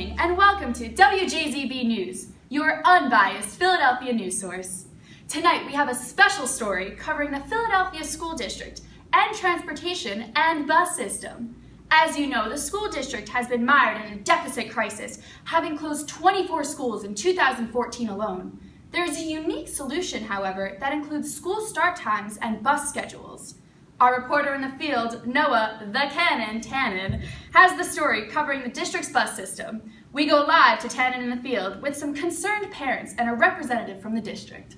evening and welcome to WJZB News, your unbiased Philadelphia news source. Tonight we have a special story covering the Philadelphia School District and transportation and bus system. As you know, the school district has been mired in a deficit crisis, having closed 24 schools in 2014 alone. There is a unique solution, however, that includes school start times and bus schedules. Our reporter in the field, Noah the Cannon Tannen, has the story covering the district's bus system. We go live to Tannen in the field with some concerned parents and a representative from the district.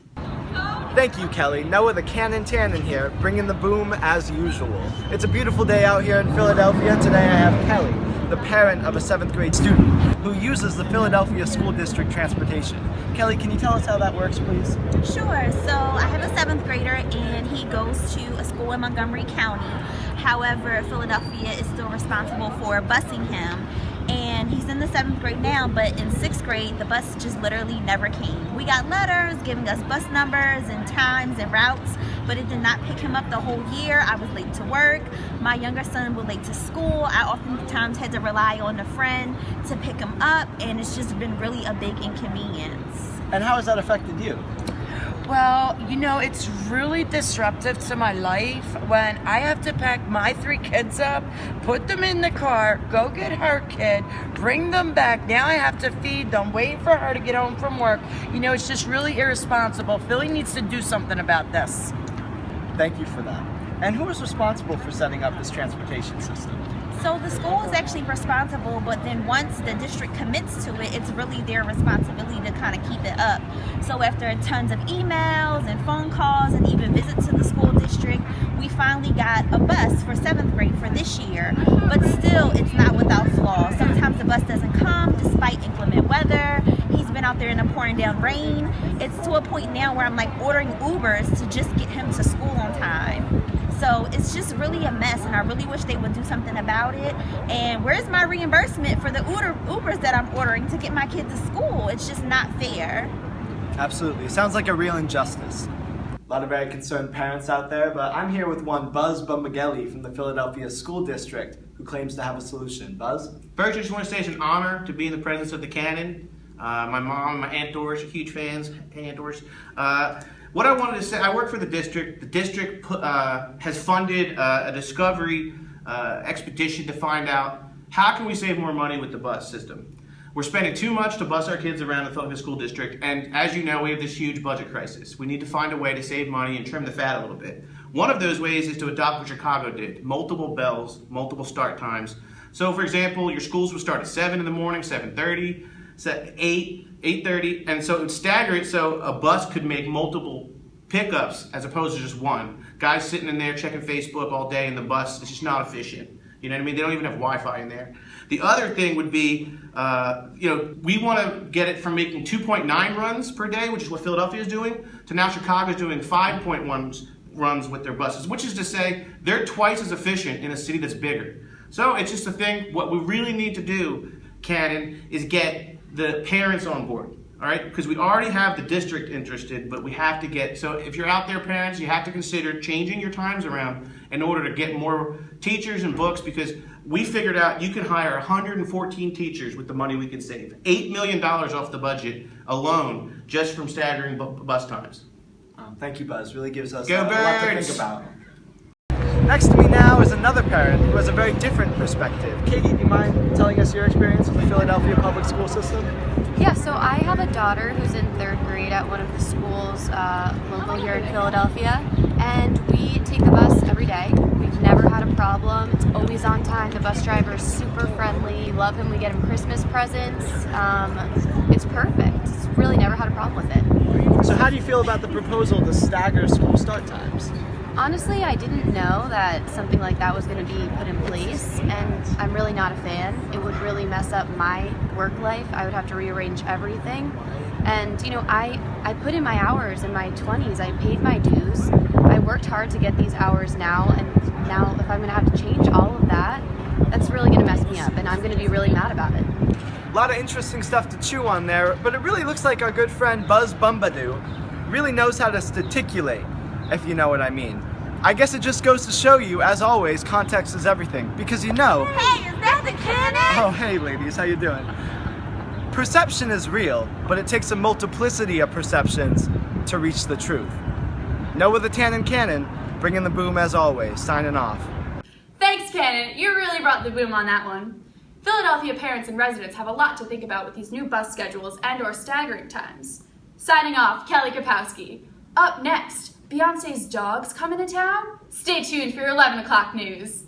Thank you, Kelly. Noah the Cannon Tannen here, bringing the boom as usual. It's a beautiful day out here in Philadelphia. Today I have Kelly, the parent of a 7th grade student who uses the Philadelphia School District transportation. Kelly, can you tell us how that works, please? Sure. So I have a 7th grader and he goes to a school in Montgomery County. However, Philadelphia is still responsible for busing him. And he's in the 7th grade now, but in 6th grade, the bus just literally never came. We got letters giving us bus numbers and times and routes, but it did not pick him up the whole year. I was late to work. My younger son was late to school. I oftentimes had to rely on a friend to pick him up, and it's just been really a big inconvenience. And how has that affected you? Well, you know, it's really disruptive to my life when I have to pack my 3 kids up, put them in the car, go get her kid, bring them back. Now I have to feed them, wait for her to get home from work. You know, it's just really irresponsible. Philly needs to do something about this. Thank you for that. And who is responsible for setting up this transportation system? So the school is actually responsible, but then once the district commits to it, it's really their responsibility to kind of keep it up. So after tons of emails and phone calls and even visits to the school district, we finally got a bus for 7th grade for this year. But still, it's not without flaws. Sometimes the bus doesn't come despite inclement weather. He's been out there in the pouring down rain. It's to a point now where I'm like ordering Ubers to just get him to school on time. So it's just really a mess, and I really wish they would do something about it. And where's my reimbursement for the Ubers that I'm ordering to get my kid to school? It's just not fair. Absolutely. It sounds like a real injustice. A lot of very concerned parents out there, but I'm here with one Buzz Bumbagelli from the Philadelphia School District who claims to have a solution. Buzz? First, I just want to say it's an honor to be in the presence of the Cannon. My mom and my Aunt Doris are huge fans. Hey, Aunt Doris. What I wanted to say, I work for the district. The district has funded a discovery expedition to find out how can we save more money with the bus system. We're spending too much to bus our kids around the Philadelphia School District, and as you know, we have this huge budget crisis. We need to find a way to save money and trim the fat a little bit. One of those ways is to adopt what Chicago did, multiple bells, multiple start times. So for example, your schools would start at 7 in the morning, 7:30, 8, 8:30, and so it would stagger it so a bus could make multiple pickups as opposed to just one. Guys sitting in there checking Facebook all day in the bus, it's just not efficient. You know what I mean? They don't even have Wi-Fi in there. The other thing would be, we want to get it from making 2.9 runs per day, which is what Philadelphia is doing, to now Chicago is doing 5.1 runs with their buses, which is to say they're twice as efficient in a city that's bigger. So it's just a thing. What we really need to do, Cannon, is get the parents on board. All right, because we already have the district interested, but we have to get, so if you're out there, parents, you have to consider changing your times around in order to get more teachers and books, because we figured out you can hire 114 teachers with the money we can save. $8 million off the budget alone just from staggering bus times. Thank you, Buzz. Really gives us Go a lot to Birds! think about. Next to me now is another parent who has a very different perspective. Katie, do you mind telling us your experience with the Philadelphia public school system? Yeah, so I have a daughter who's in 3rd grade at one of the schools local here in Philadelphia, and we take the bus every day. We've never had a problem. It's always on time. The bus driver is super friendly. We love him. We get him Christmas presents. It's perfect. It's really never had a problem with it. So how do you feel about the proposal to stagger school start times? Honestly, I didn't know that something like that was going to be put in place, and I'm really not a fan. It would really mess up my work life. I would have to rearrange everything. And, you know, I put in my hours in my 20s. I paid my dues. I worked hard to get these hours now, and now if I'm going to have to change all of that, that's really going to mess me up, and I'm going to be really mad about it. A lot of interesting stuff to chew on there, but it really looks like our good friend Buzz Bumbadoo really knows how to staticulate, if you know what I mean. I guess it just goes to show you, as always, context is everything, because you know... Hey, is that the Cannon? Oh, hey ladies, how you doing? Perception is real, but it takes a multiplicity of perceptions to reach the truth. Noah the Tannin Cannon, bringing the boom as always, signing off. Thanks, Cannon. You really brought the boom on that one. Philadelphia parents and residents have a lot to think about with these new bus schedules and/or staggering times. Signing off, Kelly Kapowski. Up next, Beyonce's dog's coming to town? Stay tuned for your 11 o'clock news.